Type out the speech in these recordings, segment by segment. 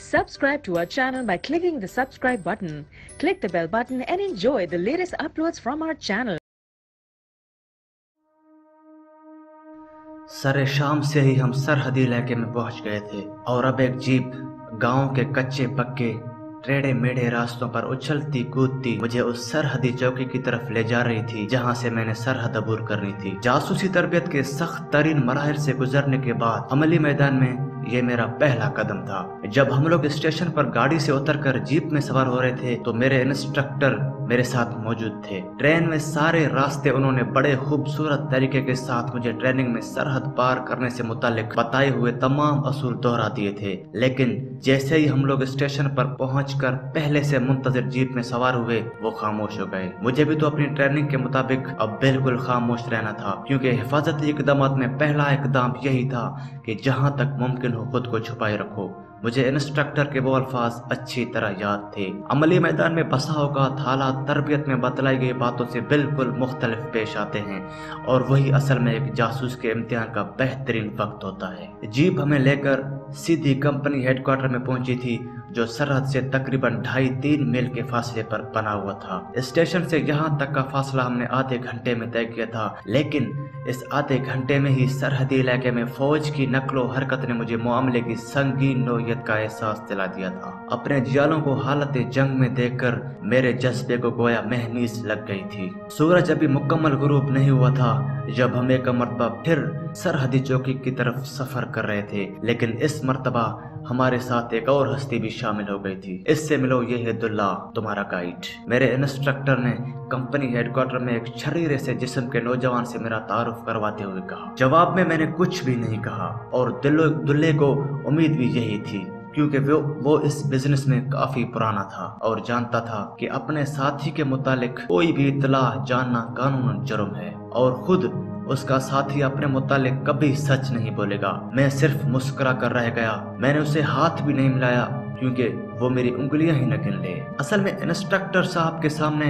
Subscribe to our channel by clicking the subscribe button. Click the bell button and enjoy the latest uploads from our channel. सरे शाम से ही हम सरहदी इलाके में पहुंच गए थे और अब एक जीप गांव के कच्चे पक्के टेढ़े मेढ़े रास्तों पर उछलती कूदती मुझे उस सरहदी चौकी की तरफ ले जा रही थी जहां से मैंने सरहद अबूर करनी थी। जासूसी तरबियत के सख्त तरीन मराहिल से गुजरने के बाद अमली मैदान में ये मेरा पहला कदम था। जब हम लोग स्टेशन पर गाड़ी से उतरकर जीप में सवार हो रहे थे तो मेरे इंस्ट्रक्टर मेरे साथ मौजूद थे। ट्रेन में सारे रास्ते उन्होंने बड़े खूबसूरत तरीके के साथ मुझे ट्रेनिंग में सरहद पार करने से मुतालिक बताए हुए तमाम असूल दोहरा दिए थे, लेकिन जैसे ही हम लोग स्टेशन पर पहुंचकर पहले से मुंतजिर जीप में सवार हुए वो खामोश हो गए। मुझे भी तो अपनी ट्रेनिंग के मुताबिक अब बिल्कुल खामोश रहना था, क्योंकि हिफाजती इकदामात में पहला इकदाम यही था कि जहां तक मुमकिन हो खुद को छुपाए रखो। मुझे इंस्ट्रक्टर के वो अल्फाज अच्छी तरह याद थे। अमली मैदान में बसा औकात हालात तरबियत में बतलाई गई बातों से बिल्कुल मुख्तलिफ पेश आते हैं और वही असल में एक जासूस के इम्तिहान का बेहतरीन वक्त होता है। जीप हमें लेकर सीधी कंपनी हेडक्वार्टर में पहुंची थी, जो सरहद से तकरीबन 2.5-3 मील के फासले पर बना हुआ था। स्टेशन से यहाँ तक का फासला हमने आधे घंटे में तय किया था, लेकिन इस आधे घंटे में ही सरहदी इलाके में फौज की नकलो हरकत ने मुझे मामले की संगीन नौयत का एहसास दिला दिया था। अपने जियालों को हालत जंग में देखकर मेरे जज्बे को गोया महनीस लग गई थी। सूरज अभी मुकम्मल गुरूब नहीं हुआ था जब हम एक मरतबा फिर सरहदी चौकी की तरफ सफर कर रहे थे, लेकिन इस मरतबा हमारे साथ एक और हस्ती भी शामिल हो गई थी। इससे मिलो, ये है दुल्ला, तुम्हारा गाइड। मेरे इंस्ट्रक्टर ने कंपनी हेडक्वार्टर में एक शरीरे से जिस्म के नौजवान से मेरा तारुफ करवाते हुए कहा। जवाब में मैंने कुछ भी नहीं कहा और दुल्ले को उम्मीद भी यही थी, क्योंकि वो इस बिजनेस में काफी पुराना था और जानता था कि अपने साथी के मुतालिक कोई भी इत्तला जानना कानूनन जुर्म है और खुद उसका साथी अपने मुतालिक कभी सच नहीं बोलेगा। मैं सिर्फ मुस्कुरा कर रह गया। मैंने उसे हाथ भी नहीं मिलाया क्योंकि वो मेरी उंगलियां ही न गिन ले। असल में इंस्ट्रक्टर साहब के सामने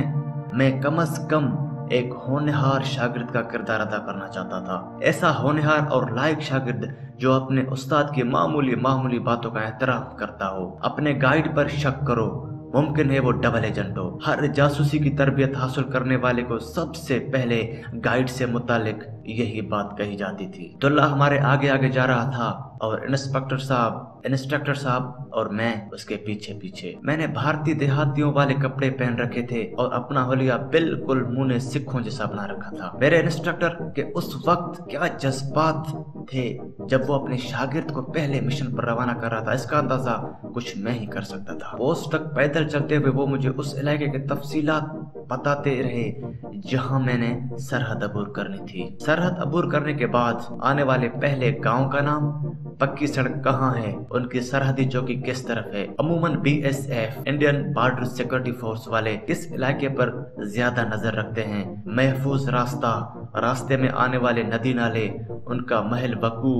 मैं कम अज कम एक होनहार शागिर्द का किरदार अदा करना चाहता था। ऐसा होनहार और लायक शागिर्द जो अपने उस्ताद की मामूली बातों का एहतराम करता हो। अपने गाइड पर शक करो, मुमकिन है वो डबल एजेंट हो। हर जासूसी की तरबियत हासिल करने वाले को सबसे पहले गाइड से मुतालिक यही बात कही जाती थी। दुल्ला हमारे आगे आगे जा रहा था और इंस्ट्रक्टर साहब और मैं उसके पीछे पीछे। मैंने भारतीय देहातियों वाले कपड़े पहन रखे थे और अपना होलिया बिल्कुल मुंह ने सिखों जैसा बना रखा था। मेरे इंस्ट्रक्टर के उस वक्त क्या जज्बात थे जब वो अपने शागिर्द को पहले मिशन पर रवाना कर रहा था, इसका अंदाजा कुछ मैं ही कर सकता था। पोस्ट तक पैदल चलते हुए वो मुझे उस इलाके के तफसीलात बताते रहे जहां मैंने सरहद अबूर करनी थी। सरहद अबूर करने के बाद आने वाले पहले गांव का नाम, पक्की सड़क कहाँ है, उनकी सरहदी चौकी किस तरफ है, अमूमन BSF Indian border security force वाले किस इलाके पर ज्यादा नजर रखते हैं, महफूज रास्ते में आने वाले नदी नाले, उनका महल वकू,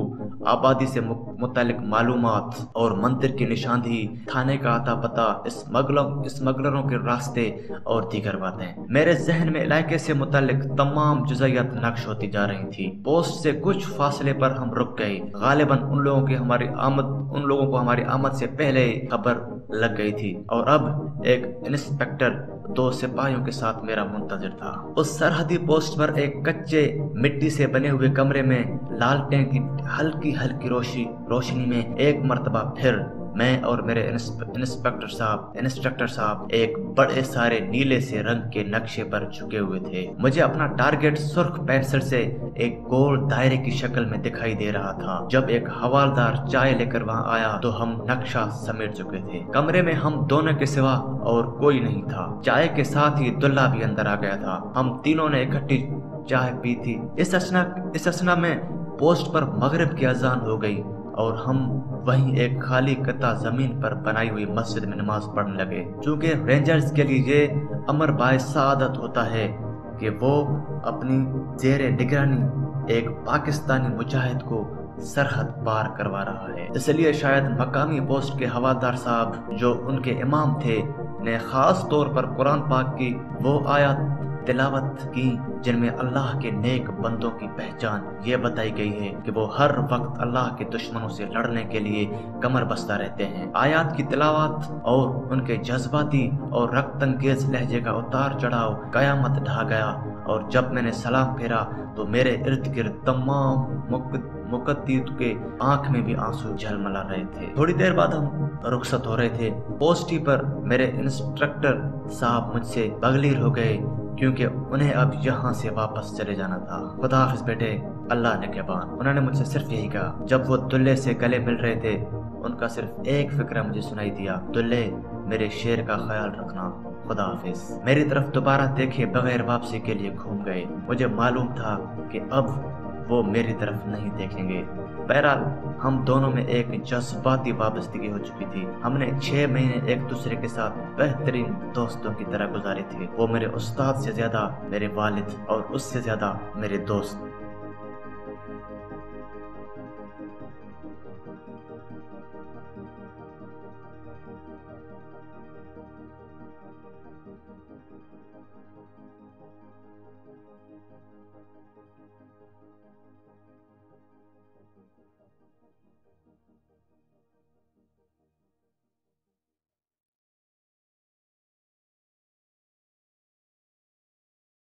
आबादी से मुतालिक मालूमात और मंदिर की निशानदेही, थाने का आता पता, स्मगलरों के रास्ते और दीगर बातें। मेरे जहन में इलाके से मुतालिक तमाम जुज़इयात नक्श होती जा रही थी। पोस्ट से कुछ फासले पर हम रुक गए। गालिबन उन लोगों को हमारी आमद से पहले खबर लग गई थी और अब एक इंस्पेक्टर 2 सिपाहियों के साथ मेरा मुंतजिर था। उस सरहदी पोस्ट पर एक कच्चे मिट्टी से बने हुए कमरे में लालटेन की हल्की रोशनी में एक मर्तबा फिर मैं और मेरे इंस्ट्रक्टर साहब एक बड़े सारे नीले से रंग के नक्शे पर झुके हुए थे। मुझे अपना टारगेट सुर्ख पेंसिल से एक गोल दायरे की शक्ल में दिखाई दे रहा था। जब एक हवालदार चाय लेकर वहां आया तो हम नक्शा समेट चुके थे। कमरे में हम दोनों के सिवा और कोई नहीं था। चाय के साथ ही दुल्ला भी अंदर आ गया था। हम तीनों ने इकट्ठी चाय पी थी। इस असना में पोस्ट पर मगरिब की अजान हो गई और हम वहीं एक खाली कता जमीन पर बनाई हुई मस्जिद में नमाज पढ़ने लगे। चूंकि रेंजर्स के लिए ये अमर बाय सादत होता है कि वो अपनी जेरे निगरानी एक पाकिस्तानी मुजाहिद को सरहद पार करवा रहा है, इसलिए शायद मकामी पोस्ट के हवालदार साहब जो उनके इमाम थे ने खास तौर पर कुरान पाक की वो आयत तिलावत की जिनमें अल्लाह के नेक बंदों की पहचान ये बताई गई है कि वो हर वक्त अल्लाह के दुश्मनों से लड़ने के लिए कमर बस्ता रहते हैं। आयत की तिलावत और उनके जज्बाती और रक्तंगेज लहजे का उतार चढ़ाव कयामत ढा गया, और जब मैंने सलाम फेरा तो मेरे इर्द गिर्द तमाम मुकद्दीद के आंख में भी आंसू झलमला रहे थे। थोड़ी देर बाद हम रुखसत हो रहे थे। पोस्टी पर मेरे इंस्ट्रक्टर साहब मुझसे बगलीर हो गए क्योंकि उन्हें अब यहाँ से वापस चले जाना था। खुदा हाफिज बेटे, अल्लाह निगहबान। उन्होंने मुझसे सिर्फ यही कहा। जब वो दुल्ले से गले मिल रहे थे, उनका सिर्फ एक फिक्र मुझे सुनाई दिया, दुल्ले मेरे शेर का ख्याल रखना, खुदा हाफिज। मेरी तरफ दोबारा देखे बगैर वापसी के लिए घूम गए। मुझे मालूम था कि अब वो मेरी तरफ नहीं देखेंगे। बहरहाल हम दोनों में एक जज्बाती वाबस्तगी हो चुकी थी। हमने 6 महीने एक दूसरे के साथ बेहतरीन दोस्तों की तरह गुजारे थे। वो मेरे उस्ताद से ज्यादा मेरे वालिद और उससे ज्यादा मेरे दोस्त।